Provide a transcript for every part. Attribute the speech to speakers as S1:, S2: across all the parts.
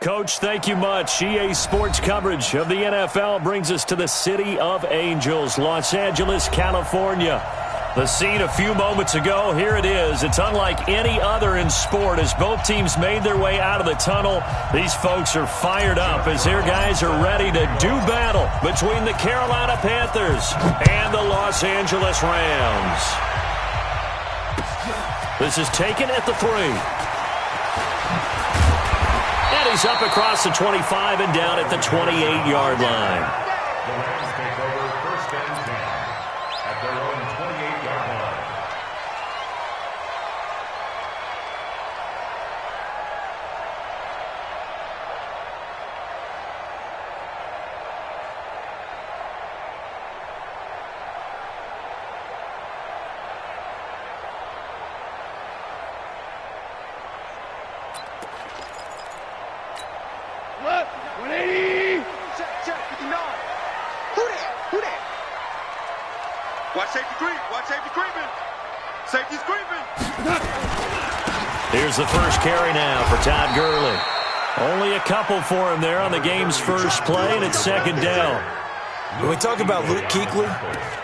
S1: Coach, thank you much. EA Sports coverage of the NFL brings us to the City of Angels, Los Angeles, California. The scene a few moments ago, here it is. It's unlike any other in sport as both teams made their way out of the tunnel. These folks are fired up as their guys are ready to do battle between the Carolina Panthers and the Los Angeles Rams. This is taken at the 3. And he's up across the 25 and down at the 28-yard line.
S2: The Rams take over first and 10 at their own 28-yard line.
S3: Watch safety creep. Watch safety creeping. Safety's creeping.
S1: Here's the first carry now for Todd Gurley. Only a couple for him there on the game's first play, and it's second down.
S4: When we talk about Luke Kuechly,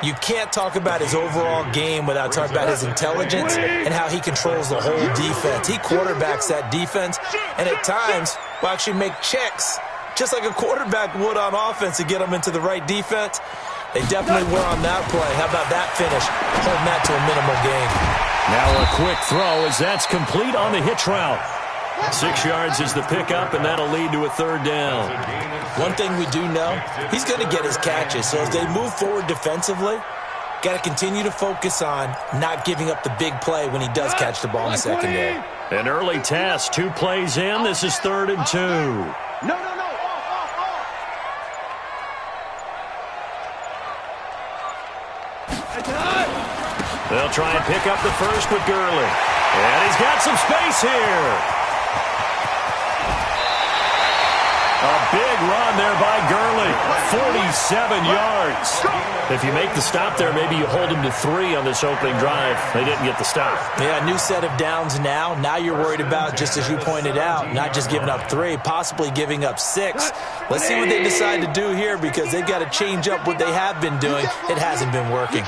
S4: you can't talk about his overall game without talking about his intelligence and how he controls the whole defense. He quarterbacks that defense, and at times will actually make checks, just like a quarterback would on offense to get them into the right defense. They definitely were on that play. How about that finish? Holding that to a minimal gain.
S1: Now a quick throw as that's complete on the hitch route. 6 yards is the pickup, and that'll lead to a third down.
S4: One thing we do know, he's going to get his catches. So as they move forward defensively, got to continue to focus on not giving up the big play when he does catch the ball in the secondary.
S1: An early test, 2 plays in. This is 3rd and 2.
S3: No.
S1: They'll try and pick up the first with Gurley. And he's got some space here. A big run there by Gurley. 47 yards. If you make the stop there, maybe you hold him to 3 on this opening drive. They didn't get the stop.
S4: Yeah, new set of downs now. Now you're worried about, just as you pointed out, not just giving up 3, possibly giving up 6. Let's see what they decide to do here because they've got to change up what they have been doing. It hasn't been working.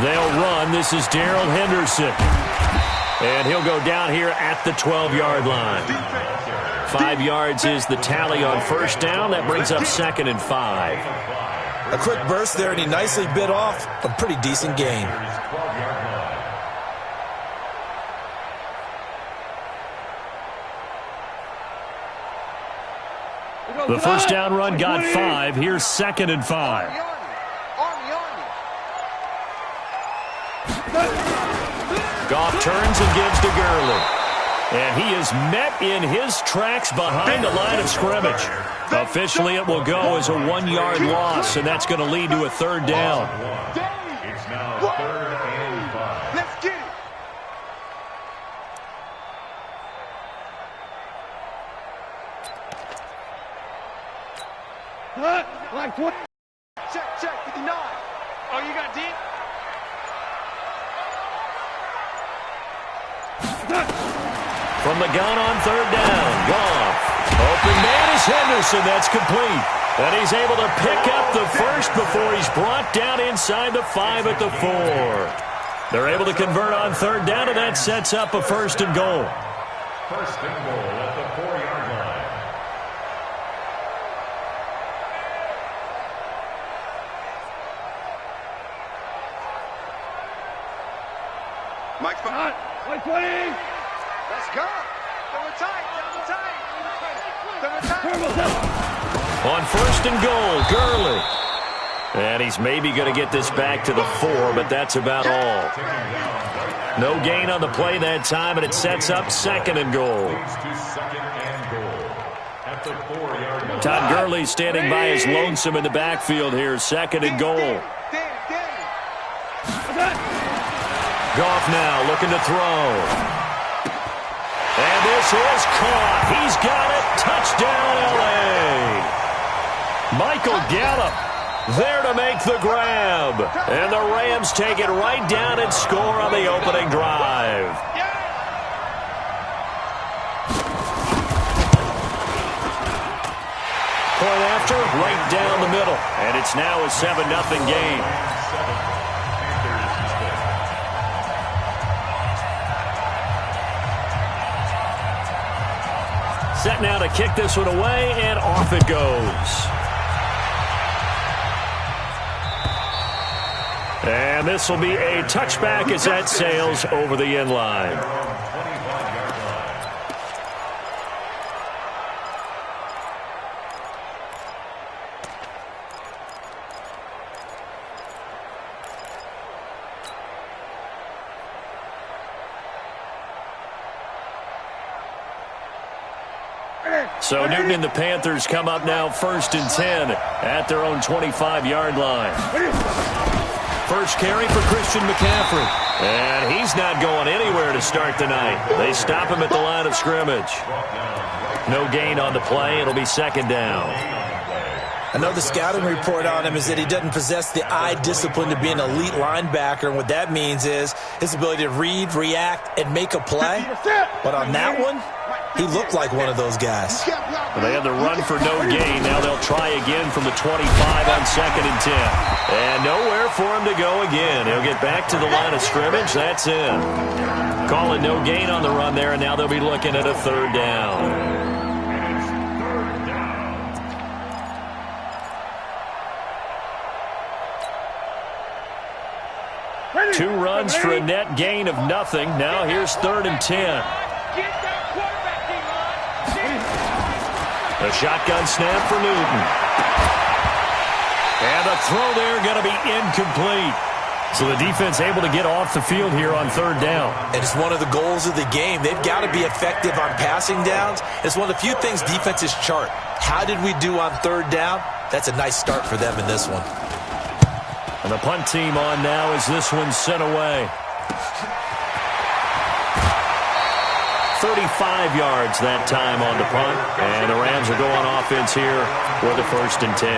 S1: They'll run. This is Darrell Henderson. And he'll go down here at the 12-yard line. 5 yards is the tally on first down. That brings up 2nd and 5.
S4: A quick burst there, and he nicely bit off a pretty decent gain.
S1: The first down run got 5. Here's 2nd and 5. Goff turns and gives to Gurley. And he is met in his tracks behind the line of scrimmage. Officially, it will go as a 1-yard loss, and that's going to lead to a third down.
S2: It's now 3rd and 5.
S3: Let's get it. Check, 59. Oh, you got deep?
S1: From the gun on third down, Goff. Open man is Henderson. That's complete. And he's able to pick up the first before he's brought down inside the 5 at the 4. They're able to convert on third down, and that sets up a 1st and goal.
S2: 1st and goal at the 4-yard line.
S3: Mike's behind.
S5: Mike 20.
S3: Let's go. Double tight.
S1: On 1st and goal, Gurley. And he's maybe going to get this back to the 4, but that's about all. No gain on the play that time, and it sets up 2nd and goal. Todd Gurley standing by his lonesome in the backfield here. 2nd and goal. Goff now looking to throw. And this is caught. He's got it. Touchdown, L.A. Michael Gallup there to make the grab. And the Rams take it right down and score on the opening drive. point after, right down the middle. And it's now a 7-0 game. Set now to kick this one away, and off it goes. And this will be a touchback as that sails over the end line. So Newton and the Panthers come up now 1st and 10 at their own 25-yard line. First carry for Christian McCaffrey. And he's not going anywhere to start the night. They stop him at the line of scrimmage. No gain on the play. It'll be 2nd down.
S4: I know the scouting report on him is that he doesn't possess the eye discipline to be an elite linebacker. And what that means is his ability to read, react, and make a play. But on that one, he looked like one of those guys.
S1: Well, they had the run for no gain. Now they'll try again from the 25 on 2nd and 10. And nowhere for him to go again. He'll get back to the line of scrimmage. That's in. Calling no gain on the run there, and now they'll be looking at a 3rd down. Two runs for a net gain of nothing. Now here's 3rd and 10. A shotgun snap for Newton. And a throw there going to be incomplete. So the defense able to get off the field here on 3rd down.
S4: And it's one of the goals of the game. They've got to be effective on passing downs. It's one of the few things defenses chart. How did we do on 3rd down? That's a nice start for them in this one.
S1: And the punt team on now as this one's sent away. 35 yards that time on the punt. And the Rams will go on offense here for the 1st and 10.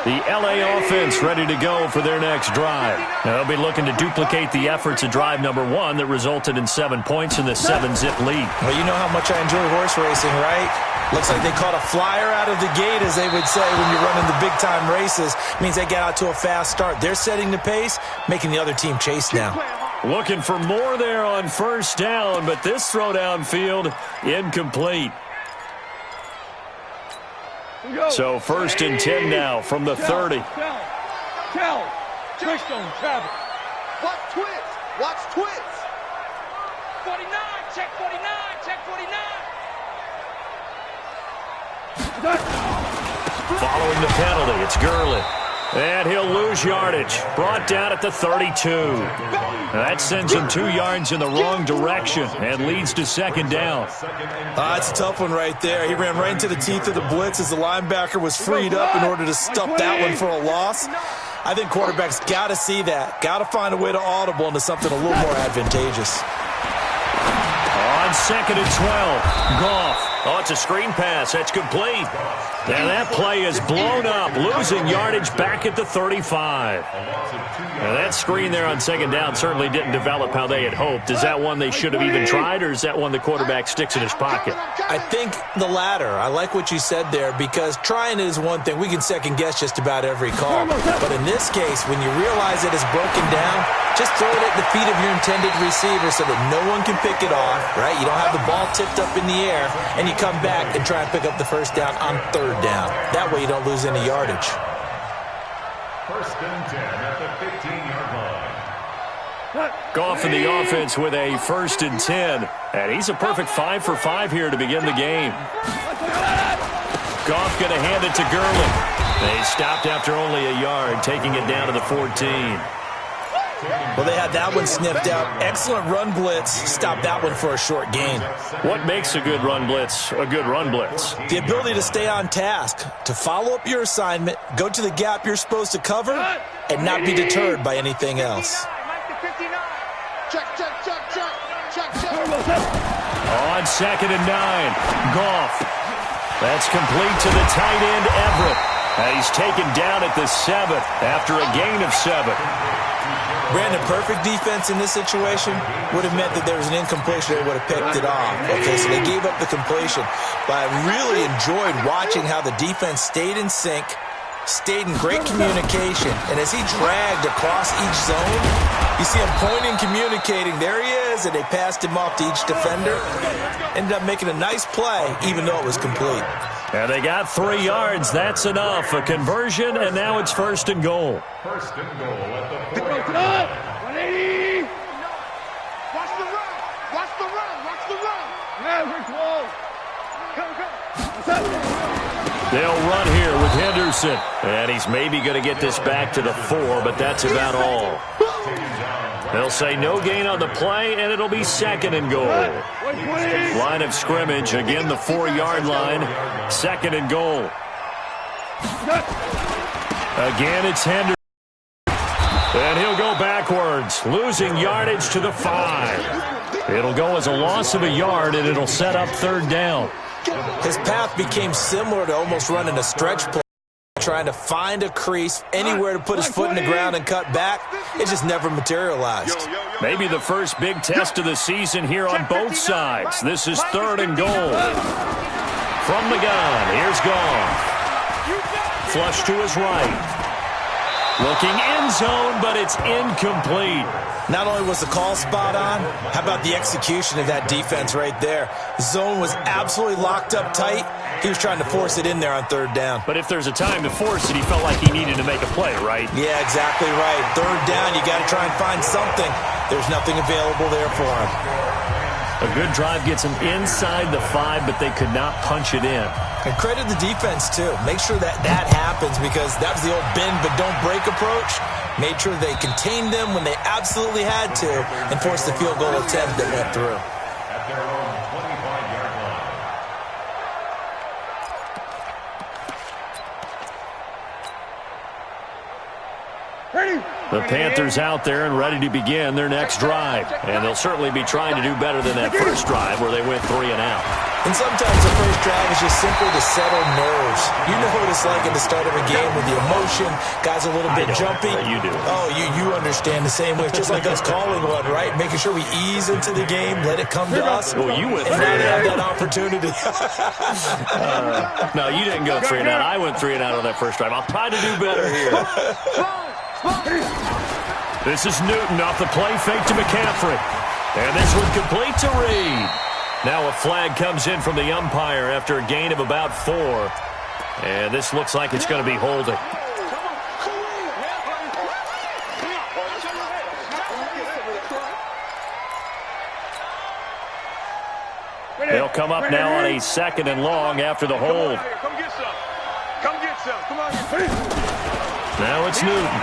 S1: The L.A. offense ready to go for their next drive. Now they'll be looking to duplicate the efforts of drive number 1 that resulted in 7 points in the 7-zip lead.
S4: Well, you know how much I enjoy horse racing, right? Looks like they caught a flyer out of the gate, as they would say when you're running the big-time races. Means they get out to a fast start. They're setting the pace, making the other team chase now.
S1: Looking for more there on 1st down, but this throw downfield incomplete. So 1st and 10 now from the 30.
S3: Twist on Travis. Watch twist. Watch twist. 49. Check 49. Check 49.
S1: Following the penalty, it's Gurley. And he'll lose yardage. Brought down at the 32. That sends him 2 yards in the wrong direction and leads to 2nd down.
S4: It's a tough one right there. He ran right into the teeth of the blitz as the linebacker was freed up in order to stuff that one for a loss. I think quarterbacks got to see that. Got to find a way to audible into something a little more advantageous.
S1: On 2nd and 12, Goff. Oh, it's a screen pass. That's complete. And that play is blown up, losing yardage back at the 35. Now that screen there on 2nd down certainly didn't develop how they had hoped. Is that one they should have even tried, or is that one the quarterback sticks in his pocket?
S4: I think the latter. I like what you said there, because trying is one thing. We can second-guess just about every call. But in this case, when you realize it is broken down, just throw it at the feet of your intended receiver so that no one can pick it off, right? You don't have the ball tipped up in the air, and you come back and try and pick up the 1st down on 3rd down. That way you don't lose any yardage.
S2: 1st and 10 at the 15-yard line.
S1: Goff in the offense with a 1st and 10. And he's a perfect 5 for 5 here to begin the game. Goff going to hand it to Gurley. They stopped after only a yard, taking it down to the 14.
S4: Well, they had that one sniffed out. Excellent run blitz. Stopped that one for a short gain.
S1: What makes a good run blitz a good run blitz?
S4: The ability to stay on task, to follow up your assignment, go to the gap you're supposed to cover, and not be deterred by anything else.
S3: Check.
S1: On 2nd and 9, Goff. That's complete to the tight end, Everett. And he's taken down at the 7 after a gain of 7.
S4: Brandon, perfect defense in this situation would have meant that there was an incompletion. They would have picked it off. Okay, so they gave up the completion. But I really enjoyed watching how the defense stayed in sync, stayed in great communication. And as he dragged across each zone, you see him pointing, communicating. There he is, and they passed him off to each defender. Ended up making a nice play, even though it was complete.
S1: And they got 3 yards. That's enough. A conversion, and now it's 1st and goal.
S2: 1st and goal at the 4-yard line.
S3: 180. Watch the run. Watch the run. Watch the run. Yeah, we're close. Come.
S1: They'll run here with Henderson. And he's maybe going to get this back to the 4, but that's about all. They'll say no gain on the play, and it'll be 2nd and goal. Line of scrimmage, again the 4-yard line. 2nd and goal. Again, it's Henderson. And he'll go backwards, losing yardage to the 5. It'll go as a loss of a yard, and it'll set up 3rd down.
S4: His path became similar to almost running a stretch play, trying to find a crease, anywhere to put his foot in the ground and cut back. It just never materialized.
S1: Maybe the first big test of the season here on both sides. This is 3rd and goal. From the gun, here's Goff. Flush to his right. Looking end zone, but it's incomplete.
S4: Not only was the call spot on, how about the execution of that defense right there? Zone was absolutely locked up tight. He was trying to force it in there on 3rd down.
S1: But if there's a time to force it, he felt like he needed to make a play, right?
S4: Yeah, exactly right. 3rd down, you got to try and find something. There's nothing available there for him.
S1: A good drive gets him inside the 5, but they could not punch it in.
S4: And credit the defense, too. Make sure that happens, because that was the old bend but don't break approach. Made sure they contained them when they absolutely had to and forced the field goal attempt that went through.
S2: At their own 25-yard line.
S1: The Panthers out there and ready to begin their next drive. And they'll certainly be trying to do better than that first drive where they went 3 and out.
S4: And sometimes the first drive is just simply to settle nerves. You know what it's like at the start of a game with the emotion. Guys are a little bit jumpy.
S1: You do.
S4: Oh, you understand the same way. It's just like us calling one, right? Making sure we ease into the game, let it come to us.
S1: Well, you went 3
S4: and
S1: and
S4: have
S1: out.
S4: that opportunity.
S1: No, you didn't go 3 and out. I went 3 and out on that first drive. I'll try to do better here. This is Newton off the play fake to McCaffrey. And this one complete to Reed. Now a flag comes in from the umpire after a gain of about 4. And this looks like it's going to be holding. They'll come up now on a 2nd and long after the hold.
S3: Come get some. Come get some. Come on.
S1: Now it's Newton.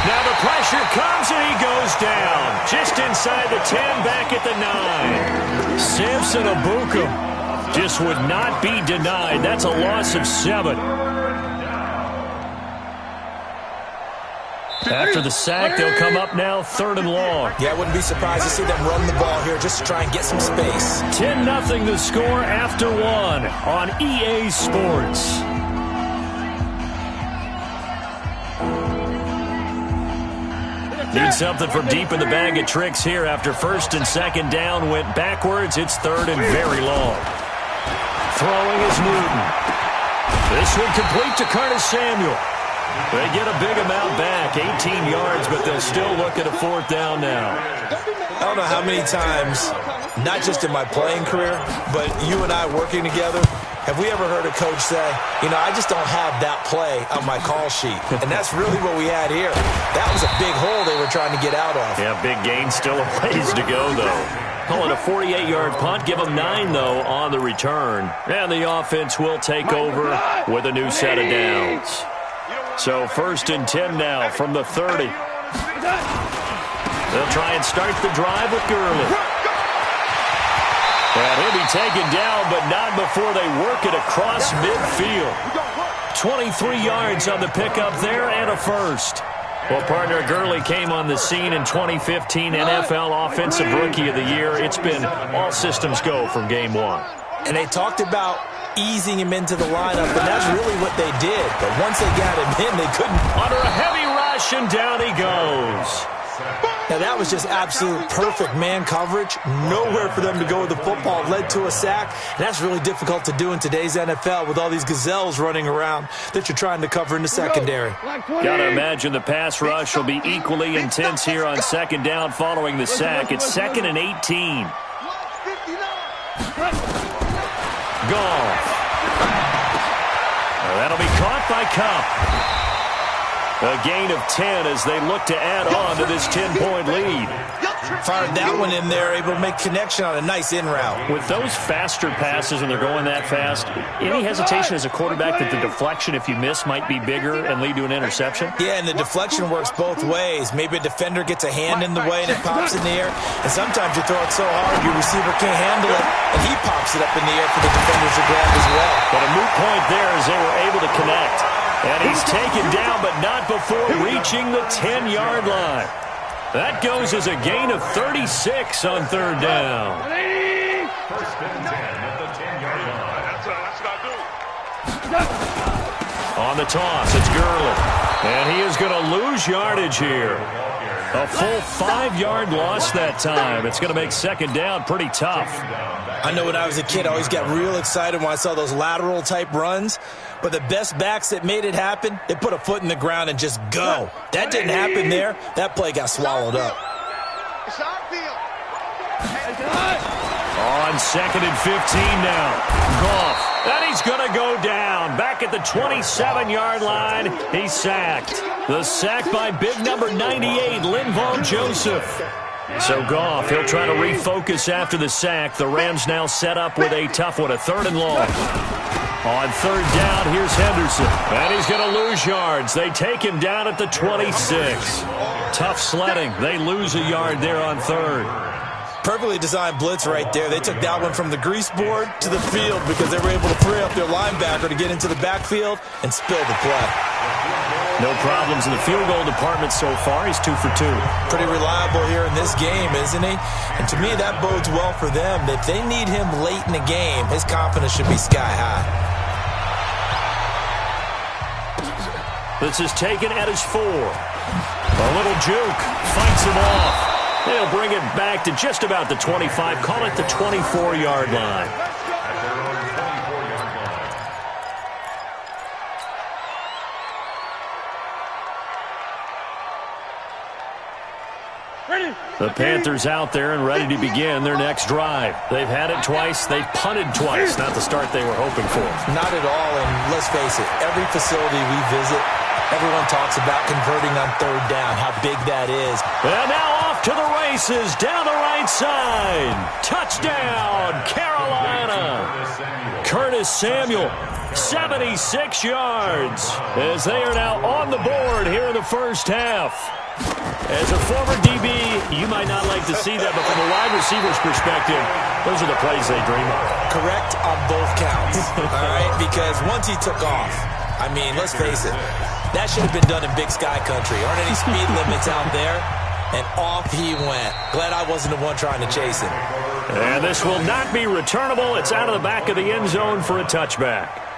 S1: Now the pressure comes and he goes down. Just inside the 10, back at the 9. Samson Abukum just would not be denied. That's a loss of 7. After the sack, they'll come up now 3rd and long.
S4: Yeah, I wouldn't be surprised to see them run the ball here just to try and get some space.
S1: 10-0 the score after 1 on EA Sports. Need something from deep in the bag of tricks here after 1st and 2nd down. Went backwards. It's 3rd and very long. Throwing is Newton. This one complete to Curtis Samuel. They get a big amount back, 18 yards, but they'll still look at a 4th down now.
S4: I don't know how many times, not just in my playing career, but you and I working together, have we ever heard a coach say, I just don't have that play on my call sheet. And that's really what we had here. That was a big hole they were trying to get out of.
S1: Yeah, big gain, still a ways to go, though. Call it a 48-yard punt. Give them 9, though, on the return. And the offense will take over with a new set of downs. So 1st and 10 now from the 30. They'll try and start the drive with Gurley. And he'll be taken down, but not before they work it across midfield. 23 yards on the pickup there and a 1st. Well, partner, Gurley came on the scene in 2015 NFL Offensive Rookie of the Year. It's been all systems go from game 1.
S4: And they talked about easing him into the lineup, and that's really what they did. But once they got him in, they couldn't.
S1: Under a heavy rush, and down he goes.
S4: Now, that was just absolute perfect man coverage. Nowhere for them to go with the football. Led to a sack. And that's really difficult to do in today's NFL with all these gazelles running around that you're trying to cover in the secondary.
S1: Gotta imagine the pass rush will be equally intense here on second down following the sack. It's 2nd and 18. Goff. That'll be caught by Cup. A gain of 10 as they look to add on to this 10-point lead.
S4: Fired that one in there, able to make connection on a nice in route.
S1: With those faster passes and they're going that fast, any hesitation as a quarterback that the deflection, if you miss, might be bigger and lead to an interception?
S4: Yeah, and the deflection works both ways. Maybe a defender gets a hand in the way and it pops in the air. And sometimes you throw it so hard your receiver can't handle it, and he pops it up in the air for the defenders to grab as well.
S1: But a moot point there as they were able to connect. And he's taken down, but not before reaching the 10-yard line. That goes as a gain of 36 on third down.
S2: First and 10 at the 10-yard line. That's what I do.
S1: On the toss, it's Gurley. And he is going to lose yardage here. A full 5-yard loss that time. It's going to make second down pretty tough.
S4: I know when I was a kid, I always got real excited when I saw those lateral-type runs. But the best backs that made it happen, they put a foot in the ground and just go. That didn't happen there. That play got swallowed up.
S1: On 2nd and 15 now. Goff. And he's going to go down. Back at the 27-yard line. He's sacked. The sack by big number 98, Linval Joseph. So Goff, he'll try to refocus after the sack. The Rams now set up with a tough one, a 3rd and long. On third down, here's Henderson. And he's going to lose yards. They take him down at the 26. Tough sledding. They lose a yard there on third.
S4: Perfectly designed blitz right there. They took that one from the grease board to the field because they were able to free up their linebacker to get into the backfield and spill the play.
S1: No problems in the field goal department so far. He's 2 for 2.
S4: Pretty reliable here in this game, isn't he? And to me, that bodes well for them. If they need him late in the game, his confidence should be sky high.
S1: This is taken at his 4. A little juke. Fights him off. They'll bring it back to just about the 25. Call it the 24-yard line. The Panthers out there and ready to begin their next drive. They've had it twice. They've punted twice. Not the start they were hoping for.
S4: Not at all, and let's face it, every facility we visit, everyone talks about converting on third down, how big that is.
S1: And now off to the races, down the right side. Touchdown, Carolina. Curtis Samuel, 76 yards, as they are now on the board here in the first half. As a former DB, you might not like to see that, but from a wide receiver's perspective, those are the plays they dream of.
S4: Correct on both counts, all right? Because once he took off, I mean, let's face it, that should have been done in Big Sky Country. Aren't any speed limits out there? And off he went. Glad I wasn't the one trying to chase him.
S1: And this will not be returnable. It's out of the back of the end zone for a touchback.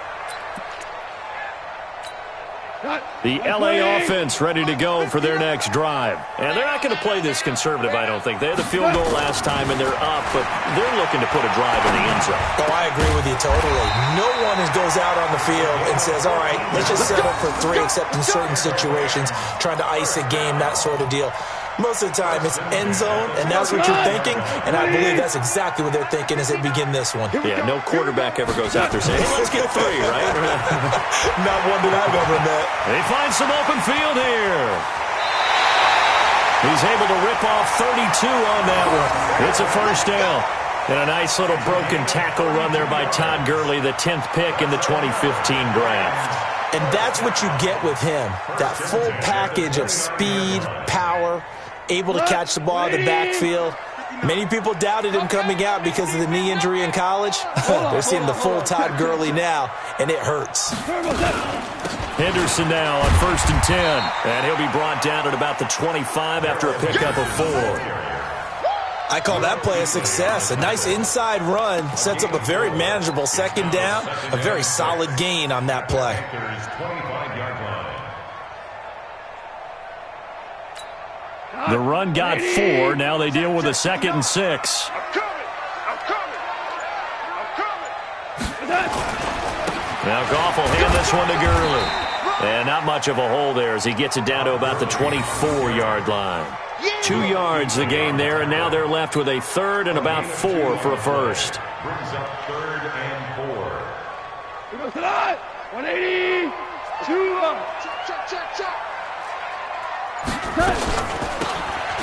S1: The L.A. offense ready to go for their next drive. And they're not going to play this conservative, I don't think. They had the field goal last time, and they're up, but they're looking to put a drive in the end zone.
S4: Oh, I agree with you totally. No one goes out on the field and says, all right, let's just settle for 3, except in certain situations, trying to ice a game, that sort of deal. Most of the time, it's end zone, and that's what you're thinking, and I believe that's exactly what they're thinking as they begin this one.
S1: Yeah, no quarterback ever goes out there saying, hey, let's get 3, right?
S4: Not one that I've ever met.
S1: They find some open field here. He's able to rip off 32 on that one. It's a first down. And a nice little broken tackle run there by Todd Gurley, the 10th pick in the 2015 draft.
S4: And that's what you get with him, that full package of speed, power, able to catch the ball in the backfield. Many people doubted him coming out because of the knee injury in college. They're seeing the full Todd Gurley now, and it hurts.
S1: Henderson now on 1st and 10, and he'll be brought down at about the 25 after a pickup of 4.
S4: I call that play a success. A nice inside run sets up a very manageable second down, a very solid gain on that play.
S2: Panthers 25-yard line.
S1: The run got 4. Now they deal with a 2nd and 6.
S3: I'm coming.
S1: Now Goff will hand this one to Gurley. And not much of a hole there as he gets it down to about the 24-yard line. 2 yards the gain there, and now they're left with a 3rd and about 4 for a first.
S2: Brings up 3rd and 4.
S3: Here goes tonight. 180. 2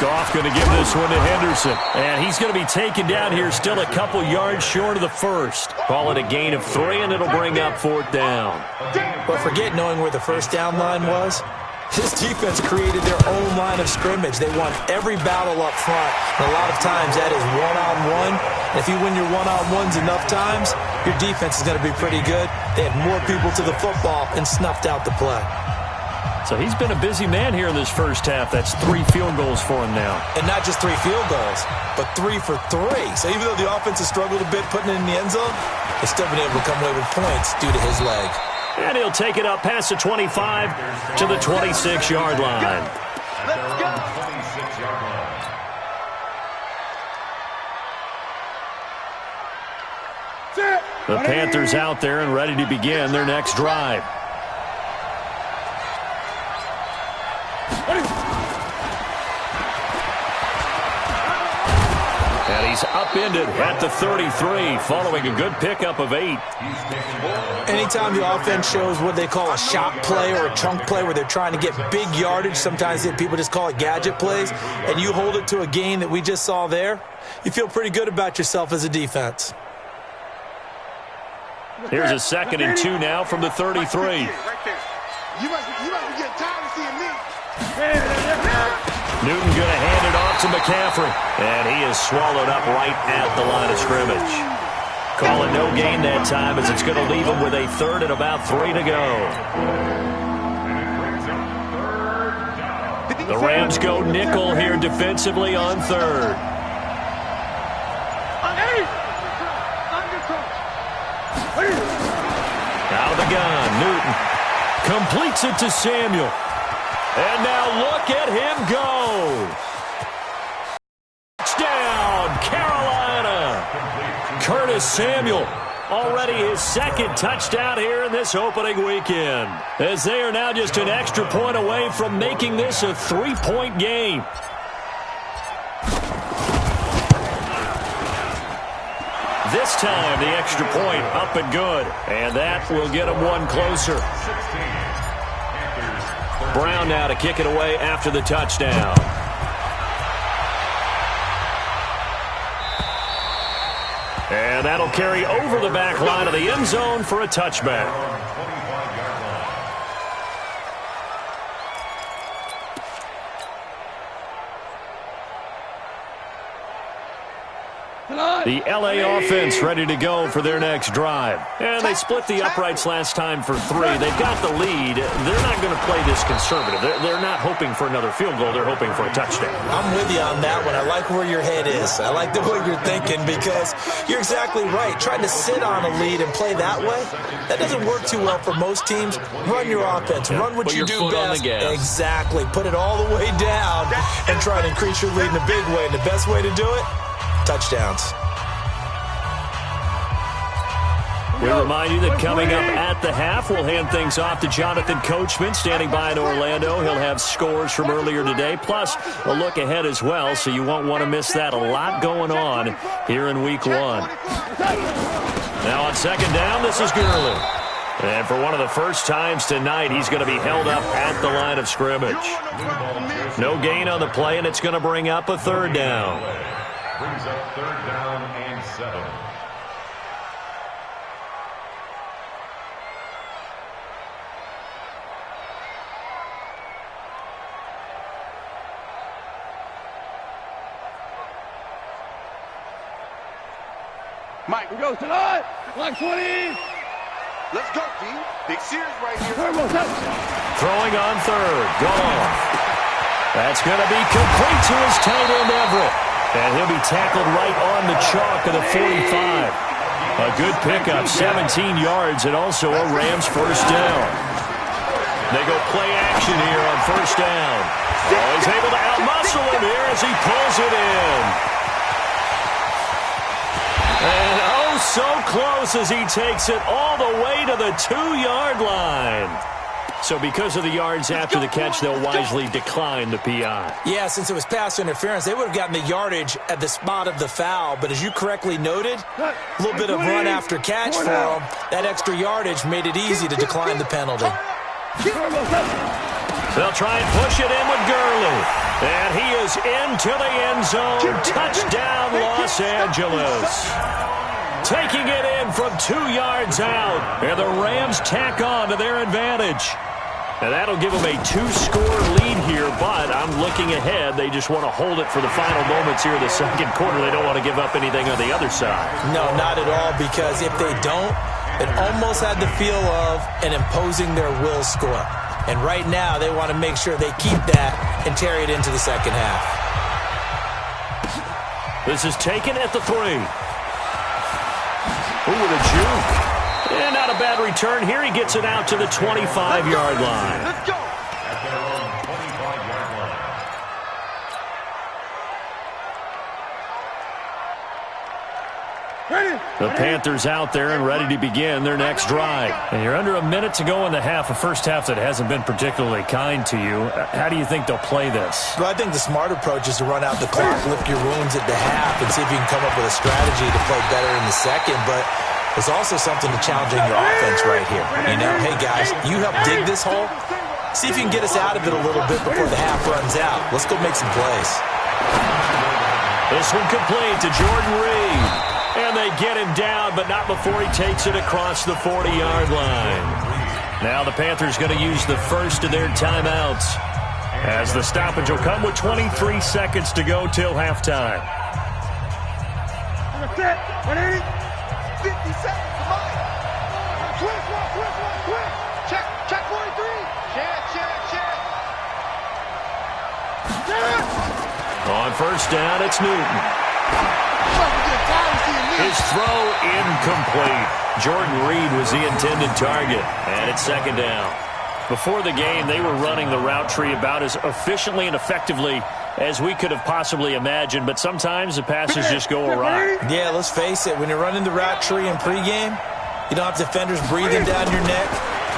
S1: Goff going to give this one to Henderson. And he's going to be taken down here still a couple yards short of the first. Call it a gain of 3, and it'll bring up 4th down.
S4: But forget knowing where the first down line was. This defense created their own line of scrimmage. They won every battle up front. And a lot of times that is one-on-one. And if you win your one-on-ones enough times, your defense is going to be pretty good. They had more people to the football and snuffed out the play.
S1: So he's been a busy man here in this first half. That's 3 field goals for him now.
S4: And not just 3 field goals, but 3 for 3. So even though the offense has struggled a bit putting it in the end zone, they've still been able to come away with points due to his leg.
S1: And he'll take it up past the 25 to the 26-yard line.
S2: Let's go. 26-yard line.
S1: The Panthers out there and ready to begin their next drive. And he's upended at the 33 following a good pickup of 8.
S4: Anytime the offense shows what they call a shot play or a chunk play where they're trying to get big yardage, sometimes people just call it gadget plays, and you hold it to a gain that we just saw there, you feel pretty good about yourself as a defense.
S1: Here's a 2nd and 2 now from the 33.
S3: Right there. You must be getting tired of seeing me.
S1: Newton going to hand it off to McCaffrey. And he is swallowed up right at the line of scrimmage. Call it no gain that time as it's going to leave him with a 3rd and about 3 to go. The Rams go nickel here defensively on 3rd. Out of the gun, Newton completes it to Samuel. And now look at him go. Touchdown, Carolina. Curtis Samuel, already his 2nd touchdown here in this opening weekend, as they are now just an extra point away from making this a 3-point game. This time, the extra point up and good. And that will get him one closer. Brown now to kick it away after the touchdown. And that'll carry over the back line of the end zone for a touchback. The L.A. offense ready to go for their next drive. And they split the uprights last time for 3. They've got the lead. They're not going to play this conservative. They're not hoping for another field goal. They're hoping for a touchdown.
S4: I'm with you on that one. I like where your head is. I like the way you're thinking because you're exactly right. Trying to sit on a lead and play that way, that doesn't work too well for most teams. Run your offense. Run what you do best. Exactly. Put it all the way down and try to increase your lead in a big way. And the best way to do it, touchdowns.
S1: We remind you that coming up at the half, we'll hand things off to Jonathan Coachman, standing by in Orlando. He'll have scores from earlier today, plus a look ahead as well, so you won't want to miss that. A lot going on here in Week 1. Now on 2nd down, this is Gurley. And for one of the first times tonight, he's going to be held up at the line of scrimmage. No gain on the play, and it's going to bring up a 3rd down.
S2: Brings up 3rd down and 7.
S3: Mike, we go tonight. Line 20. Let's go, D. Big series right here.
S1: Throwing on 3rd. Goff. That's going to be complete to his tight end, Everett. And he'll be tackled right on the chalk of the 45. A good pickup, 17 yards, and also a Rams first down. They go play action here on first down. Oh, he's able to outmuscle him here as he pulls it in. And oh, so close as he takes it all the way to the 2-yard line. So because of the yards after the catch, they'll wisely decline the PI.
S4: Yeah, since it was pass interference, they would have gotten the yardage at the spot of the foul. But as you correctly noted, a little bit of run after catch for them. That extra yardage made it easy to decline the penalty.
S1: They'll try and push it in with Gurley. And he is into the end zone. Touchdown, Los Angeles. Taking it in from 2 yards out. And the Rams tack on to their advantage. And that'll give them a 2-score lead here, but I'm looking ahead. They just want to hold it for the final moments here in the second quarter. They don't want to give up anything on the other side.
S4: No, not at all, because if they don't, it almost had the feel of an imposing their will score. And right now, they want to make sure they keep that and carry it into the second half.
S1: This is taken at the 3. Ooh, with a juke. And not a bad return here. He gets it out to the 25-yard line.
S3: Let's go.
S2: At their own 25-yard line.
S1: The Panthers out there and ready to begin their next drive. And you're under a minute to go in the half, a first half that hasn't been particularly kind to you. How do you think they'll play this?
S4: Well, I think the smart approach is to run out the clock, lick your wounds at the half, and see if you can come up with a strategy to play better in the second. But there's also something to challenging your offense right here. You know, hey, guys, you help dig this hole. See if you can get us out of it a little bit before the half runs out. Let's go make some plays.
S1: This one complete to Jordan Reed. And they get him down, but not before he takes it across the 40-yard line. Now the Panthers going to use the first of their timeouts, as the stoppage will come with 23 seconds to go till halftime.
S3: 50 seconds to mine. Quick. Check 43. Check.
S1: On first down, it's Newton. His throw incomplete. Jordan Reed was the intended target, and it's second down. Before the game, they were running the route tree about as efficiently and effectively as we could have possibly imagined, but sometimes the passes just go awry.
S4: Yeah, let's face it, when you're running the route tree in pregame, you don't have defenders breathing down your neck.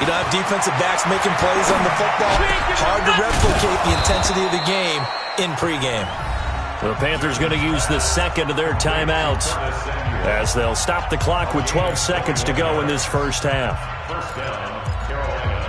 S4: You don't have defensive backs making plays on the football. Hard to replicate the intensity of the game in pregame.
S1: The Panthers going to use the second of their timeouts as they'll stop the clock with 12 seconds to go in this first half.
S2: First down, Carolina.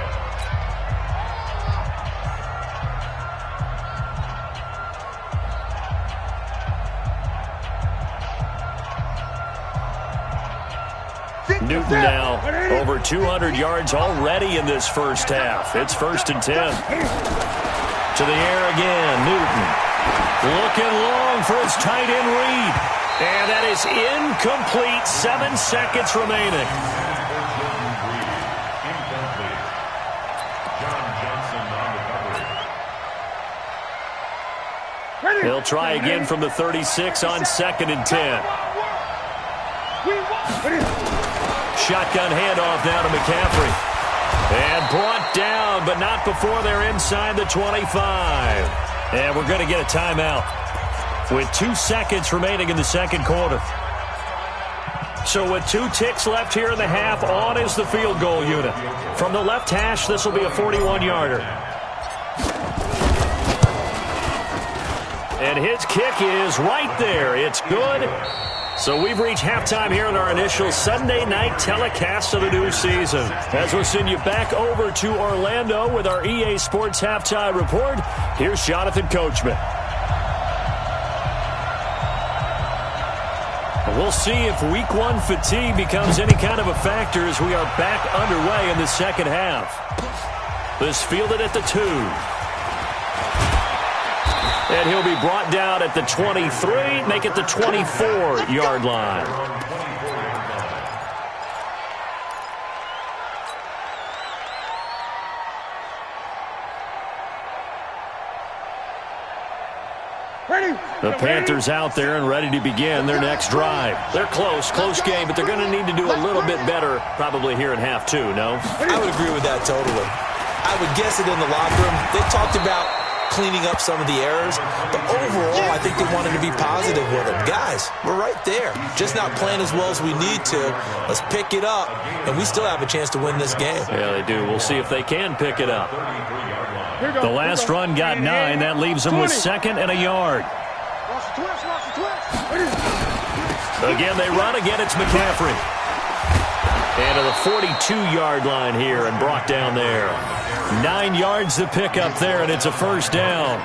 S1: Newton now over 200 yards already in this first half. It's 1st and 10. To the air again, Newton. Looking long for his tight end Reed. And that is incomplete. 7 seconds remaining. They'll try again from the 36 on 2nd and 10. Shotgun handoff now to McCaffrey. And brought down, but not before they're inside the 25. And we're going to get a timeout with 2 seconds remaining in the second quarter. So with 2 ticks left here in the half, on is the field goal unit. From the left hash, this will be a 41-yarder. And his kick is right there. It's good. So we've reached halftime here in our initial Sunday night telecast of the new season. As we'll send you back over to Orlando with our EA Sports Halftime Report, here's Jonathan Coachman. We'll see if Week 1 fatigue becomes any kind of a factor as we are back underway in the second half. This fielded at the 2. And he'll be brought down at the 23, make it the 24-yard line. The Panthers out there and ready to begin their next drive. They're close game, but they're going to need to do a little bit better probably here in half two, no?
S4: I would agree with that totally. I would guess it in the locker room. They talked about cleaning up some of the errors, but overall, I think they wanted to be positive with it. Guys, we're right there. Just not playing as well as we need to. Let's pick it up, and we still have a chance to win this game.
S1: Yeah, they do. We'll see if they can pick it up. The last run got 9. That leaves them with 2nd and a yard. Again, they run. Again, it's McCaffrey. And to the 42-yard line here and brought down there. 9 yards to pick up there, and it's a first down.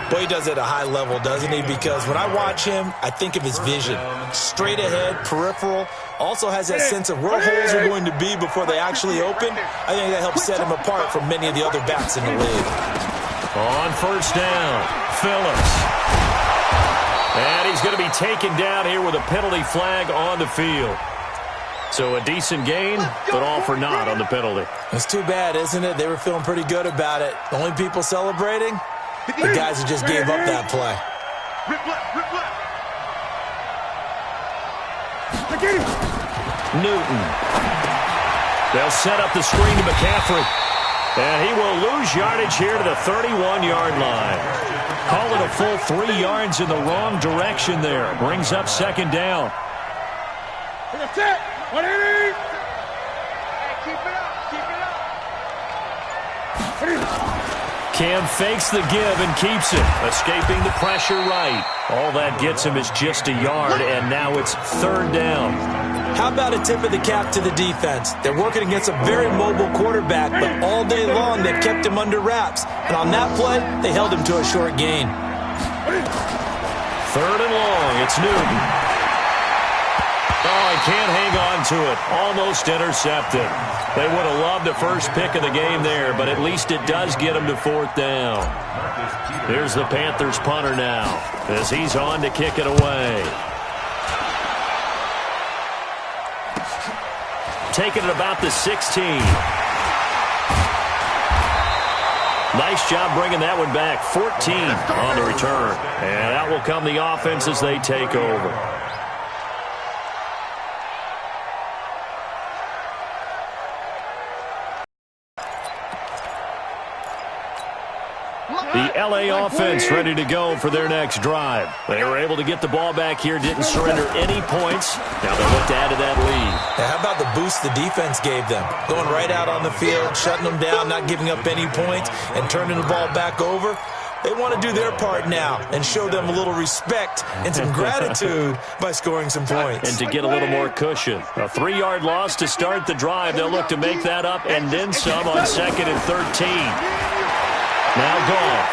S4: Boy, he does it at a high level, doesn't he? Because when I watch him, I think of his vision. Straight ahead, peripheral. Also has that sense of where holes are going to be before they actually open. I think that helps set him apart from many of the other backs in the league.
S1: On first down, Phillips. And he's going to be taken down here with a penalty flag on the field. So a decent gain, but all for naught on the penalty.
S4: It's too bad, isn't it? They were feeling pretty good about it. The only people celebrating? The guys who just gave up that play.
S1: Newton. They'll set up the screen to McCaffrey. And he will lose yardage here to the 31-yard line. Call it a full 3 yards in the wrong direction there. Brings up 2nd down.
S3: That's it. 180. Hey, keep it up.
S1: Cam fakes the give and keeps it, escaping the pressure right. All that gets him is just a yard, and now it's 3rd down.
S4: How about a tip of the cap to the defense? They're working against a very mobile quarterback, but all day long they've kept him under wraps. And on that play, they held him to a short gain.
S1: 3rd and long, it's Newton. Oh, he can't hang on to it. Almost intercepted. They would have loved the first pick of the game there, but at least it does get him to 4th down. Here's the Panthers punter now as he's on to kick it away. Taking it about the 16. Nice job bringing that one back. 14 on the return. And out will come the offense as they take over. The L.A. offense ready to go for their next drive. They were able to get the ball back here, didn't surrender any points. Now they look to add to that lead.
S4: Now, how about the boost the defense gave them? Going right out on the field, shutting them down, not giving up any points, and turning the ball back over. They want to do their part now and show them a little respect and some gratitude by scoring some points.
S1: And to get a little more cushion. A 3-yard loss to start the drive. They'll look to make that up and then some on 2nd and 13. Now gone.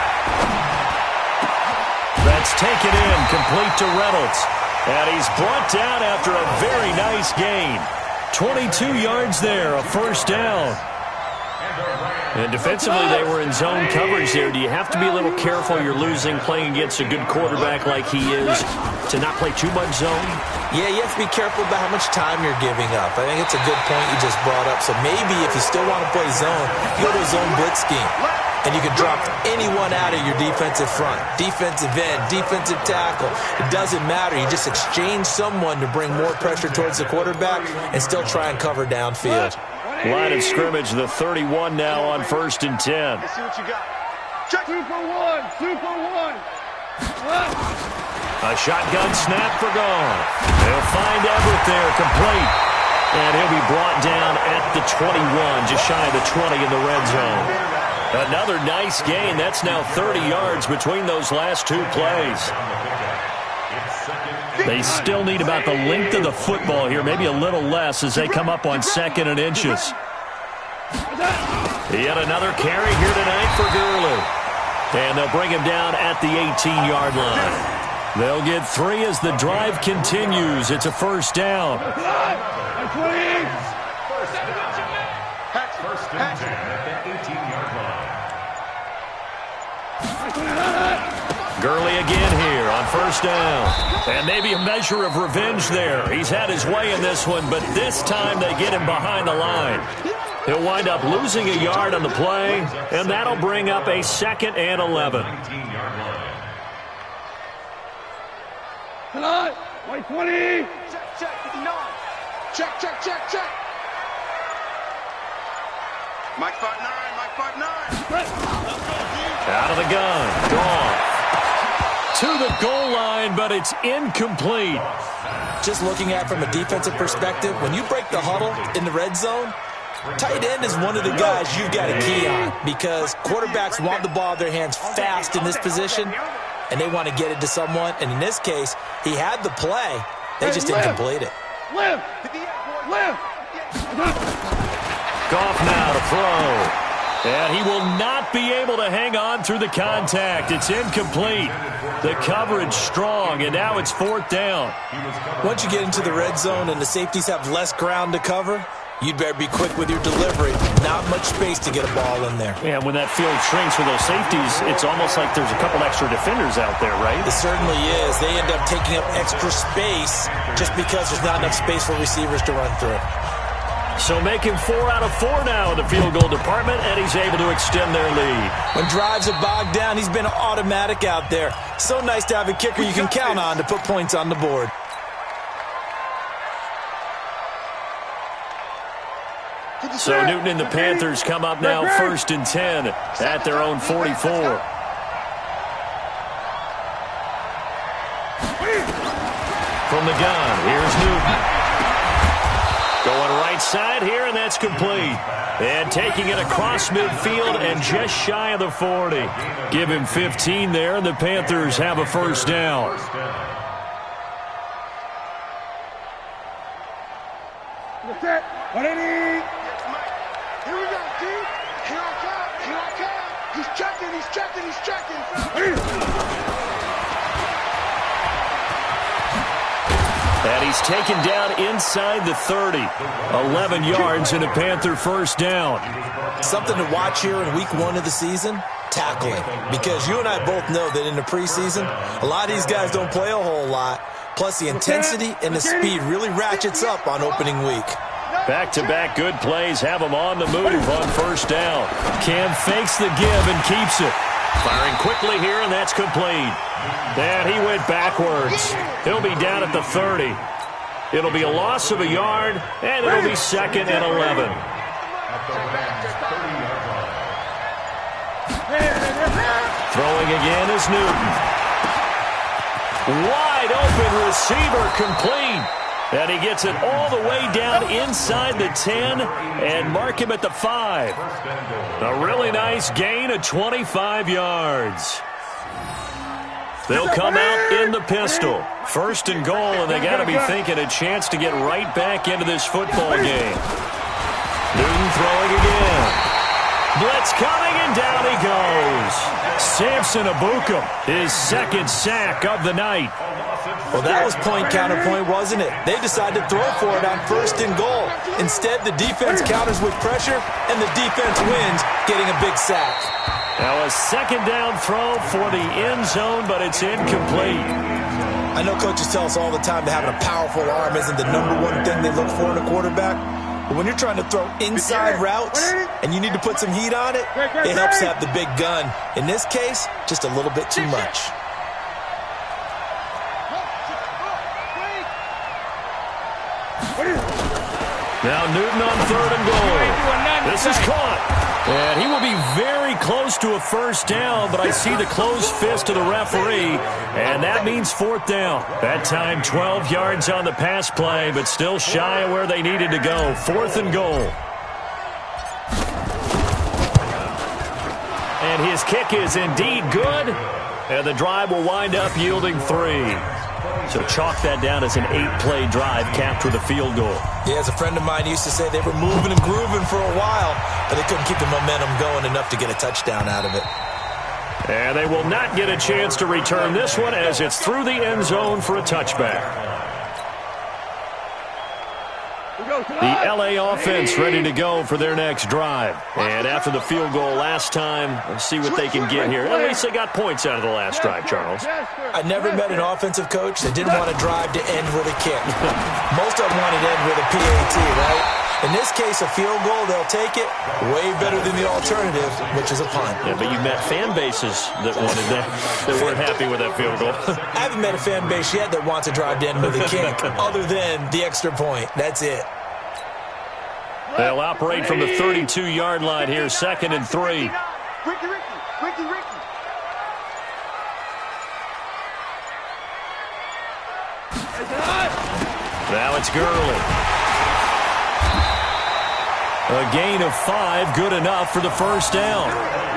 S1: That's taken in, complete to Reynolds. And he's brought down after a very nice gain. 22 yards there, a first down. And defensively, they were in zone coverage there. Do you have to be a little careful? You're losing, playing against a good quarterback like he is, to not play too much zone?
S4: Yeah, you have to be careful about how much time you're giving up. I think it's a good point you just brought up. So maybe if you still want to play zone, you go to a zone blitz scheme. And you can drop anyone out of your defensive front. Defensive end, defensive tackle. It doesn't matter. You just exchange someone to bring more pressure towards the quarterback and still try and cover downfield.
S1: Line of scrimmage, the 31 now on 1st and 10.
S3: Let's see what you got. Check 2 for 1. 2 for 1.
S1: A shotgun snap for gone. They'll find Everett there, complete. And he'll be brought down at the 21, just shy of the 20 in the red zone. Another nice gain. That's now 30 yards between those last 2 plays. They still need about the length of the football here, maybe a little less as they come up on 2nd and inches. Yet another carry here tonight for Gurley. And they'll bring him down at the 18-yard line. They'll get 3 as the drive continues. It's a first down.
S2: First and 10 at the 18-yard line.
S1: Gurley again here on first down. And maybe a measure of revenge there. He's had his way in this one, but this time they get him behind the line. He'll wind up losing a yard on the play, and that'll bring up a 2nd and 11.
S3: White 20. Check, 59. Check. Mike 5'9", Mike 5'9".
S1: Out of the gun, gone. To the goal line, but it's incomplete.
S4: Just looking at it from a defensive perspective, when you break the huddle in the red zone, tight end is one of the guys you've got to key on because quarterbacks want the ball in their hands fast in this position, and they want to get it to someone. And in this case, he had the play. They just didn't complete it.
S1: Goff now to throw. And he will not be able to hang on through the contact. It's incomplete. The coverage strong, and now it's 4th down.
S4: Once you get into the red zone and the safeties have less ground to cover, you'd better be quick with your delivery. Not much space to get a ball in there.
S1: Yeah, when that field shrinks with those safeties, it's almost like there's a couple extra defenders out there, right?
S4: It certainly is. They end up taking up extra space just because there's not enough space for receivers to run through.
S1: So making 4 out of 4 now in the field goal department, and he's able to extend their lead.
S4: When drives are bogged down, he's been automatic out there. So nice to have a kicker you can count on to put points on the board.
S1: So Newton and the Panthers come up now 1st and 10 at their own 44. From the gun, here's Newton. Going right side here, and that's complete. And taking it across midfield and just shy of the 40. Give him 15 there, and the Panthers have a 1st down.
S3: What it is? Here we go, G. Here I come. He's checking.
S1: And he's taken down inside the 30. 11 yards and a Panther 1st down.
S4: Something to watch here in week 1 of the season, tackling. Because you and I both know that in the preseason, a lot of these guys don't play a whole lot. Plus the intensity and the speed really ratchets up on opening week.
S1: Back-to-back good plays have him on the move on 1st down. Cam fakes the give and keeps it. Firing quickly here, and that's complete. And he went backwards. He'll be down at the 30. It'll be a loss of a yard, and it'll be 2nd and 11. Throwing again is Newton. Wide open receiver complete. And he gets it all the way down inside the 10 and mark him at the 5. A really nice gain of 25 yards. They'll come out in the pistol. 1st and goal, and they got to be thinking a chance to get right back into this football game. Newton throwing again. Blitz coming, and down he goes. Samson Abukum, his 2nd sack of the night.
S4: Well, that was point-counterpoint, wasn't it? They decided to throw for it on 1st and goal. Instead, the defense counters with pressure, and the defense wins, getting a big sack.
S1: Now a 2nd down throw for the end zone, but it's incomplete.
S4: I know coaches tell us all the time that having a powerful arm isn't the #1 thing they look for in a quarterback. But when you're trying to throw inside routes and you need to put some heat on it, it helps to have the big gun. In this case, just a little bit too much.
S1: Now Newton on 3rd and goal. This is caught. And he will be very close to a 1st down, but I see the closed fist of the referee, and that means 4th down. That time 12 yards on the pass play, but still shy of where they needed to go. 4th and goal. And his kick is indeed good, and the drive will wind up yielding 3. So chalk that down as an 8-play drive capped with a field goal.
S4: Yeah, as a friend of mine used to say, they were moving and grooving for a while, but they couldn't keep the momentum going enough to get a touchdown out of it.
S1: And they will not get a chance to return this one as it's through the end zone for a touchback. The L.A. offense ready to go for their next drive. And after the field goal last time, let's see what they can get here. At least they got points out of the last drive, Charles.
S4: I never met an offensive coach that didn't want a drive to end with a kick. Most of them wanted to end with a PAT, right? In this case, a field goal, they'll take it way better than the alternative, which is a punt.
S1: Yeah, but you've met fan bases that wanted that weren't happy with that field goal.
S4: I haven't met a fan base yet that wants to drive in with a kick other than the extra point. That's it.
S1: They'll operate from the 32-yard line here, 2nd and 3.
S3: Ricky.
S1: Now it's Gurley. A gain of 5, good enough for the first down.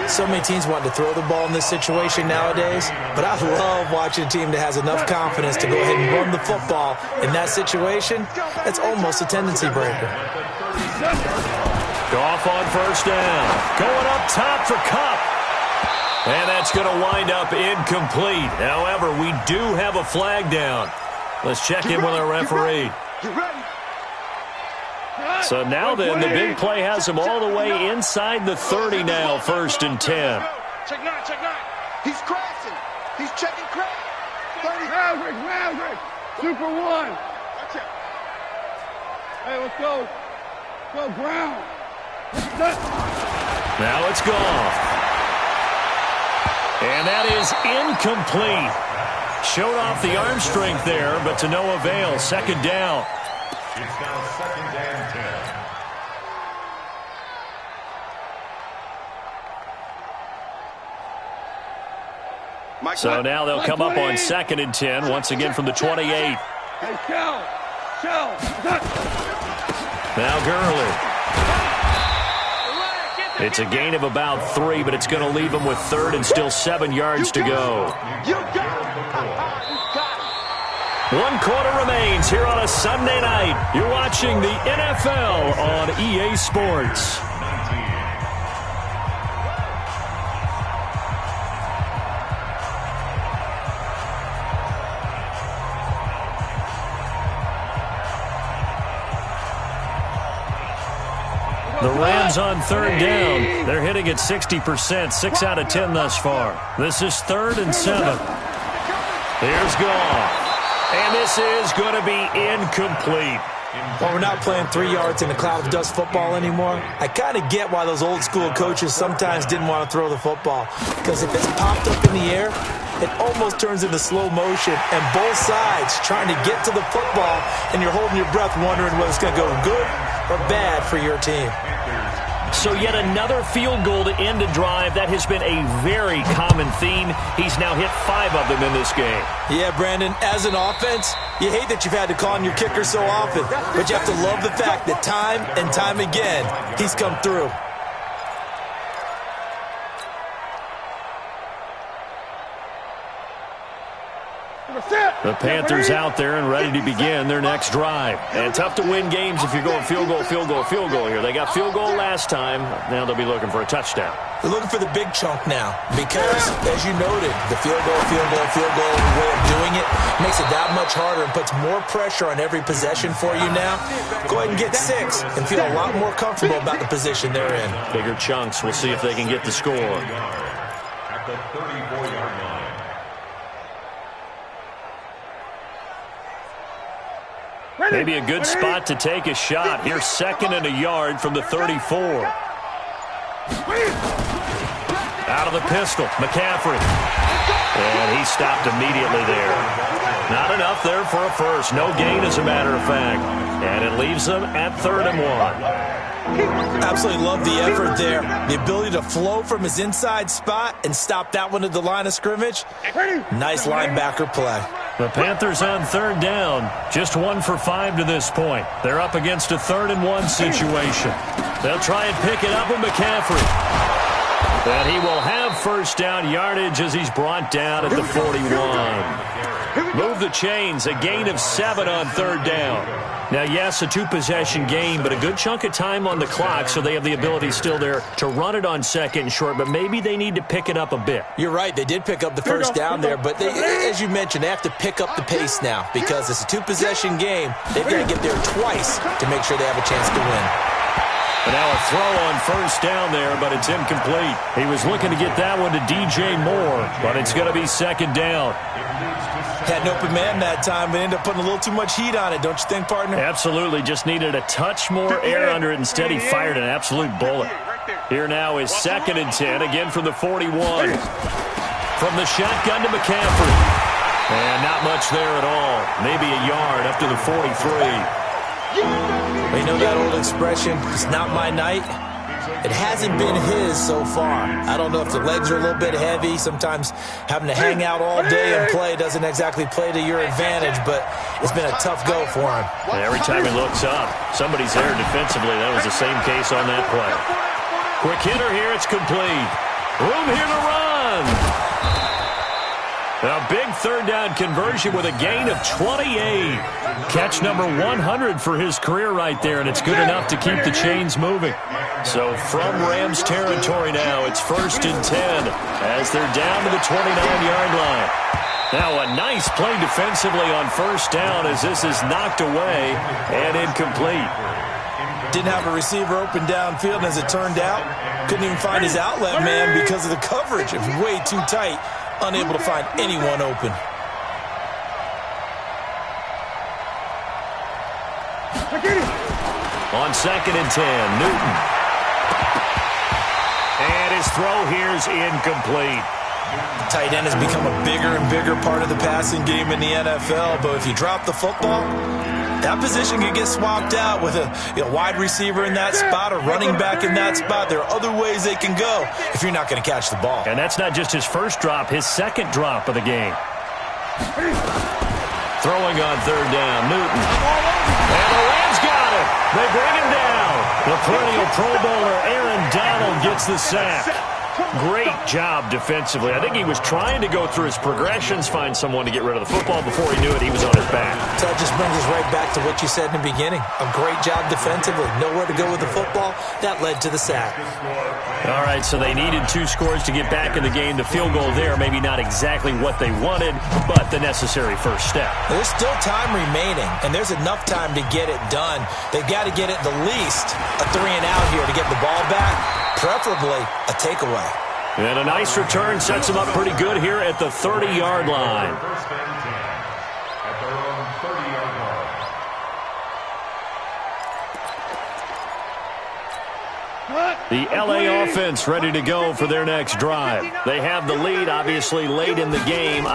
S4: So many teams want to throw the ball in this situation nowadays, but I love watching a team that has enough confidence to go ahead and run the football in that situation. That's almost a tendency breaker.
S1: Goff on first down. Going up top for Kupp. And that's going to wind up incomplete. However, we do have a flag down. Let's check in with our referee. So now then, the big play has him all the way inside the 30 now, 1st and 10.
S3: Check 9. He's crashing. He's checking crash. 30.
S5: Maverick. Super 1.
S3: Watch out.
S5: Hey, let's go. Go, Brown.
S1: Now it's Goff. And that is incomplete. Showed off the arm strength there, but to no avail. 2nd down.
S2: It's now 2nd and 10.
S1: So now they'll come up on 2nd and 10, once again from the 28.
S5: Hey, Shell.
S1: Now Gurley. It's a gain of about 3, but it's going to leave them with 3rd and still 7 yards to go.
S3: You got it.
S1: 1 quarter remains here on a Sunday night. You're watching the NFL on EA Sports. The Rams on 3rd down. They're hitting at 60%, 6 out of 10 thus far. This is 3rd and 7. Here's Goff. And this is going to be incomplete.
S4: Well, we're not playing 3 yards in a cloud of dust football anymore. I kind of get why those old school coaches sometimes didn't want to throw the football. Because if it's popped up in the air, it almost turns into slow motion. And both sides trying to get to the football, and you're holding your breath wondering whether it's going to go good or bad for your team.
S1: So yet another field goal to end a drive. That has been a very common theme. He's now hit 5 of them in this game.
S4: Yeah, Brandon, as an offense, you hate that you've had to call on your kicker so often, but you have to love the fact that time and time again, he's come through.
S1: The Panthers out there and ready to begin their next drive. And tough to win games if you're going field goal here. They got field goal last time. Now they'll be looking for a touchdown.
S4: They're looking for the big chunk now because, as you noted, the field goal way of doing it makes it that much harder and puts more pressure on every possession for you now. Go ahead and get 6 and feel a lot more comfortable about the position they're in.
S1: Bigger chunks. We'll see if they can get the score.
S2: At the 34-yard line.
S1: Maybe a good spot to take a shot. Here's 2nd and a yard from the 34. Out of the pistol, McCaffrey. And he stopped immediately there. Not enough there for a first. No gain, as a matter of fact. And it leaves them at 3rd and 1.
S4: Absolutely love the effort there. The ability to flow from his inside spot and stop that one at the line of scrimmage. Nice linebacker play.
S1: The Panthers on 3rd down. Just 1 for 5 to this point. They're up against a 3rd and 1 situation. They'll try and pick it up with McCaffrey. And he will have first down yardage as he's brought down at the 41. Move the chains. A gain of 7 on 3rd down. Now, yes, a 2-possession game, but a good chunk of time on the clock, so they have the ability still there to run it on 2nd and short, but maybe they need to pick it up a bit.
S4: You're right. They did pick up the first down there, but they, as you mentioned, they have to pick up the pace now because it's a 2-possession game. They've got to get there twice to make sure they have a chance to win.
S1: And now a throw on first down there, but it's incomplete. He was looking to get that one to DJ Moore, but it's going to be second down.
S4: Had an open man that time, but ended up putting a little too much heat on it, don't you think, partner?
S1: Absolutely. Just needed a touch more air under it. Instead, he fired an absolute bullet. Here now is second and 10, again from the 41. From the shotgun to McCaffrey. And not much there at all. Maybe a yard up to the 43.
S4: You know that old expression, it's not my night? It hasn't been his so far. I don't know if the legs are a little bit heavy. Sometimes having to hang out all day and play doesn't exactly play to your advantage, but it's been a tough go for him.
S1: And every time he looks up, somebody's there defensively. That was the same case on that play. Quick hitter here, it's complete. Room here to run. A big third down conversion with a gain of 28. Catch number 100 for his career right there, and it's good enough to keep the chains moving. So from Rams territory now, it's first and 10 as they're down to the 29-yard line. Now a nice play defensively on first down as this is knocked away and incomplete.
S4: Didn't have a receiver open downfield, and as it turned out, couldn't even find his outlet man because of the coverage. It was way too tight. Unable to find anyone open.
S1: On second and 10, Newton. And his throw here's incomplete.
S4: Tight end has become a bigger and bigger part of the passing game in the NFL, but if you drop the football, that position can get swapped out with a wide receiver in that spot, a running back in that spot. There are other ways they can go if you're not going to catch the ball.
S1: And that's not just his first drop, his second drop of the game. Throwing on third down, Newton. And the Rams got it. They bring him down. The perennial Pro Bowler Aaron Donald gets the sack. Great job defensively. I think he was trying to go through his progressions, find someone to get rid of the football. Before he knew it, he was on his back.
S4: So that just brings us right back to what you said in the beginning. A great job defensively. Nowhere to go with the football. That led to the sack.
S1: All right, so they needed 2 scores to get back in the game. The field goal there, maybe not exactly what they wanted, but the necessary first step.
S4: There's still time remaining, and there's enough time to get it done. They've got to get it the least a 3-and-out here to get the ball back, preferably a takeaway.
S1: And a nice return sets them up pretty good here at the 30-yard line.
S2: First and 10 at their own 30-yard line.
S1: The L.A. offense ready to go for their next drive. They have the lead, obviously, late in the game.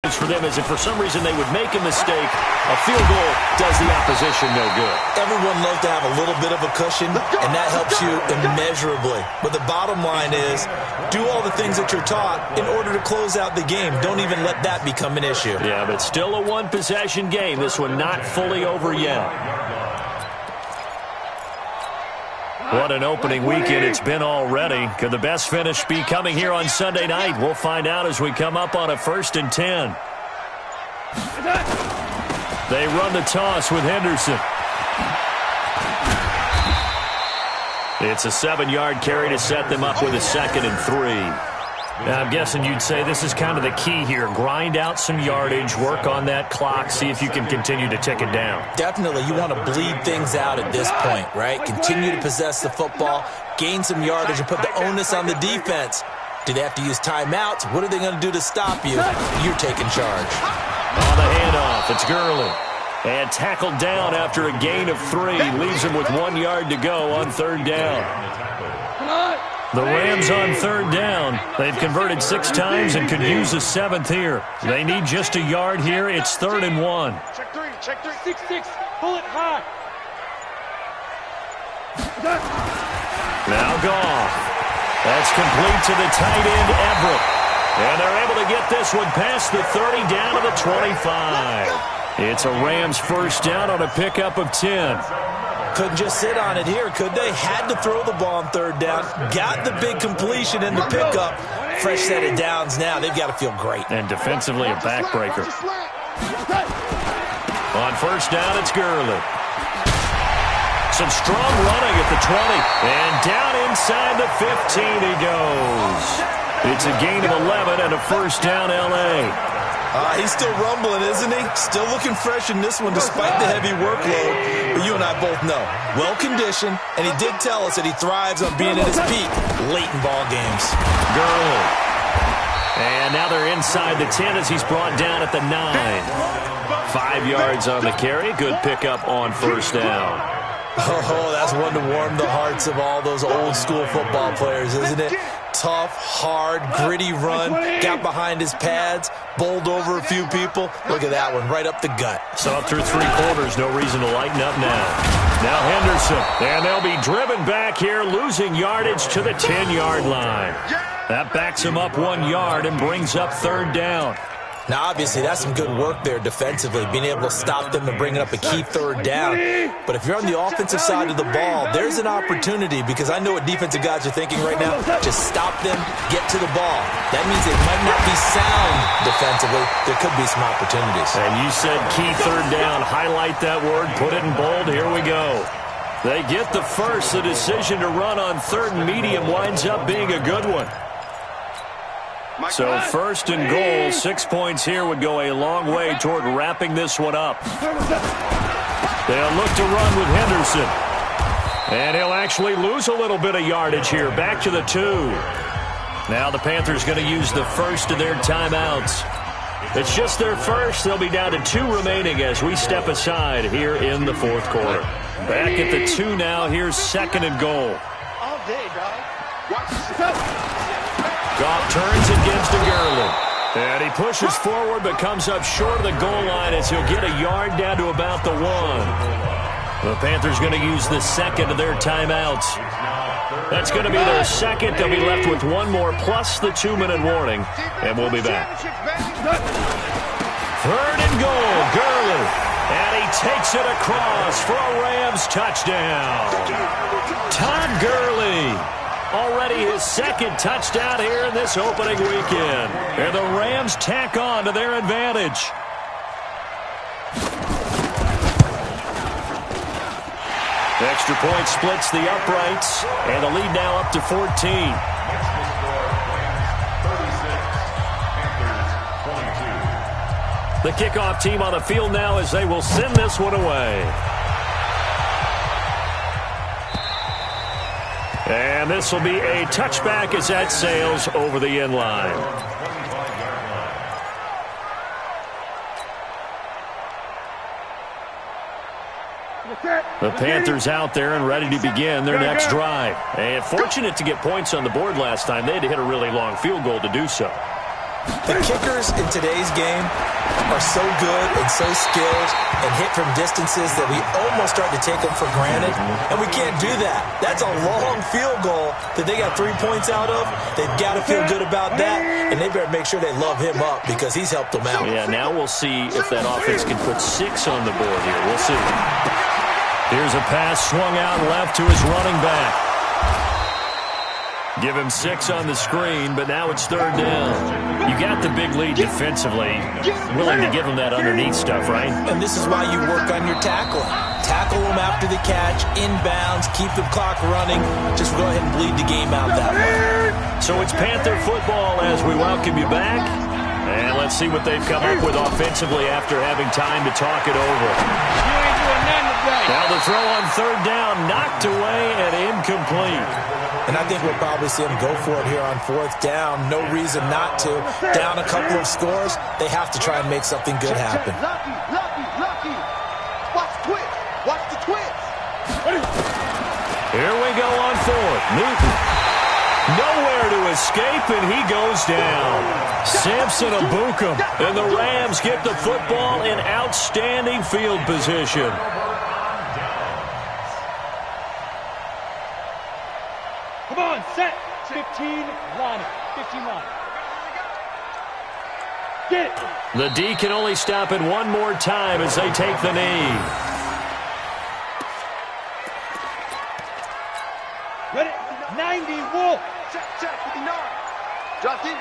S1: For them is if for some reason they would make a mistake, a field goal does the opposition no good.
S4: Everyone loves to have a little bit of a cushion, and that helps you immeasurably. But the bottom line is, do all the things that you're taught in order to close out the game. Don't even let that become an issue.
S1: Yeah, but still a one-possession game. This one not fully over yet. What an opening weekend it's been already. Could the best finish be coming here on Sunday night? We'll find out as we come up on a first and 10. They run the toss with Henderson. It's a 7-yard carry to set them up with a second and 3. Now, I'm guessing you'd say this is kind of the key here. Grind out some yardage, work on that clock, see if you can continue to tick it down.
S4: Definitely. You want to bleed things out at this point, right? Continue to possess the football, gain some yardage, and put the onus on the defense. Do they have to use timeouts? What are they going to do to stop you? You're taking charge.
S1: On the handoff, it's Gurley. And tackled down after a gain of 3. Leaves him with 1 yard to go on third down. The Rams on third down. They've converted 6 times and could use a 7th here. They need just a yard here. It's 3rd and 1.
S3: Check 3, 6-6, pull it high.
S1: Now Goff. That's complete to the tight end, Everett. And they're able to get this one past the 30 down to the 25. It's a Rams first down on a pickup of 10.
S4: Couldn't just sit on it here, could they? Had to throw the ball on third down. Got the big completion in the pickup. Fresh set of downs now. They've got to feel great.
S1: And defensively a backbreaker. On first down, it's Gurley. Some strong running at the 20. And down inside the 15 he goes. It's a gain of 11 and a first down, L.A.
S4: He's still rumbling, isn't he? Still looking fresh in this one despite the heavy workload. But you and I both know, well-conditioned, and he did tell us that he thrives on being at his peak late in ball games.
S1: Gurley. And now they're inside the 10 as he's brought down at the 9. 5 yards on the carry. Good pickup on first down.
S4: Oh, that's one to warm the hearts of all those old-school football players, isn't it? Tough, hard, gritty run, got behind his pads, bowled over a few people. Look at that one, right up the gut.
S1: So up through 3 quarters, no reason to lighten up now. Now Henderson, and they'll be driven back here, losing yardage to the 10-yard line. That backs him up 1 yard and brings up third down.
S4: Now, obviously, that's some good work there defensively, being able to stop them and bringing up a key third down. But if you're on the offensive side of the ball, there's an opportunity, because I know what defensive guys are thinking right now. Just stop them, get to the ball. That means they might not be sound defensively. There could be some opportunities.
S1: And you said key third down. Highlight that word, put it in bold. Here we go. They get the first. The decision to run on third and medium winds up being a good one. So first and goal, 6 points here would go a long way toward wrapping this one up. They'll look to run with Henderson. And he'll actually lose a little bit of yardage here. Back to the 2. Now the Panthers going to use the first of their timeouts. It's just their first. They'll be down to 2 remaining as we step aside here in the fourth quarter. Back at the 2 now. Here's second and goal.
S3: All day, dog.
S1: Goff turns and gives to Gurley. And he pushes forward but comes up short of the goal line as he'll get a yard down to about the 1. The Panthers going to use the second of their timeouts. That's going to be their second. They'll be left with 1 more plus the 2-minute warning. And we'll be back. Third and goal, Gurley. And he takes it across for a Rams touchdown. Todd Gurley. Already his second touchdown here in this opening weekend. And the Rams tack on to their advantage. Extra point splits the uprights. And the lead now up to 14. The kickoff team on the field now as they will send this one away. And this will be a touchback as that sails over the end line. The Panthers out there and ready to begin their next drive. And fortunate to get points on the board last time. They had to hit a really long field goal to do so.
S4: The kickers in today's game are so good and so skilled and hit from distances that we almost start to take them for granted, and we can't do that. That's a long field goal that they got 3 points out of. They've got to feel good about that, and they better make sure they love him up because he's helped them out.
S1: Yeah, now we'll see if that offense can put 6 on the board here. We'll see. Here's a pass swung out left to his running back. Give him 6 on the screen, but now it's third down. You got the big lead defensively. Willing to give him that underneath stuff, right?
S4: And this is why you work on your tackling. Tackle them after the catch, inbounds, keep the clock running. Just go ahead and bleed the game out that way.
S1: So it's Panther football as we welcome you back. And let's see what they've come up with offensively after having time to talk it over.
S5: You ain't doing nothing today.
S1: Now the throw on third down, knocked away and incomplete.
S4: And I think we'll probably see them go for it here on fourth down. No reason not to. Down a couple of scores, they have to try and make something good happen.
S3: Lucky. Watch the twist. Watch the twist.
S1: Here we go on fourth. Newton. Nowhere to escape, and he goes down. Samson Abukum. And the Rams get the football in outstanding field position.
S5: Come on, set. 15 line. 15 line. Get it.
S1: The D can only stop it one more time as they take the knee.
S5: Ready? 90, Wolf.
S3: Check, 59. Drop deep.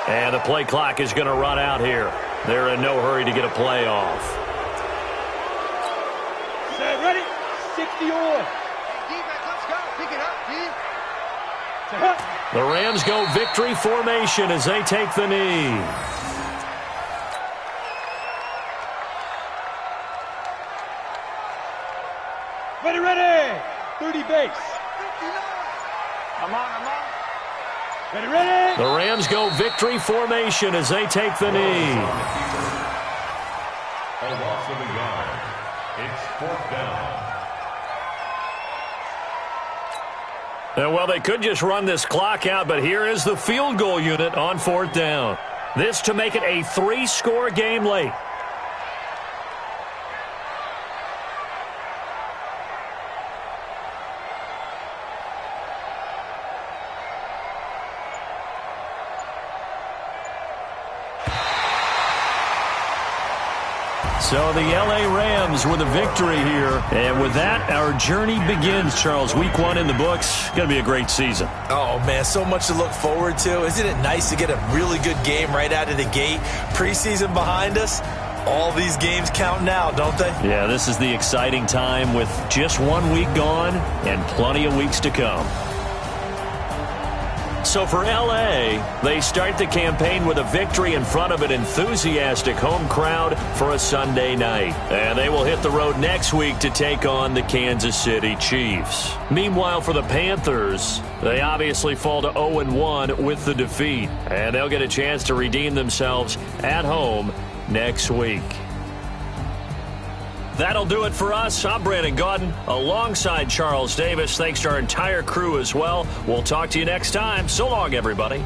S1: And the play clock is going to run out here. They're in no hurry to get a play off.
S5: Set, ready? 60 on.
S3: Defense Pick it up, D.
S1: The Rams go victory formation as they take the knee.
S5: Ready. 30 base.
S3: I'm on.
S5: Ready.
S1: The Rams go victory formation as they take the knee.
S2: A loss of a yard. It's 4th down.
S1: Well, they could just run this clock out, but here is the field goal unit on 4th down. This to make it a 3-score game late. So the L.A. Rams with a victory here. And with that, our journey begins, Charles. Week 1 in the books. Going to be a great season.
S4: Oh, man, so much to look forward to. Isn't it nice to get a really good game right out of the gate? Preseason behind us. All these games count now, don't they?
S1: Yeah, this is the exciting time with just 1 week gone and plenty of weeks to come. So for L.A., they start the campaign with a victory in front of an enthusiastic home crowd for a Sunday night. And they will hit the road next week to take on the Kansas City Chiefs. Meanwhile, for the Panthers, they obviously fall to 0-1 with the defeat. And they'll get a chance to redeem themselves at home next week. That'll do it for us. I'm Brandon Gaudin alongside Charles Davis. Thanks to our entire crew as well. We'll talk to you next time. So long, everybody.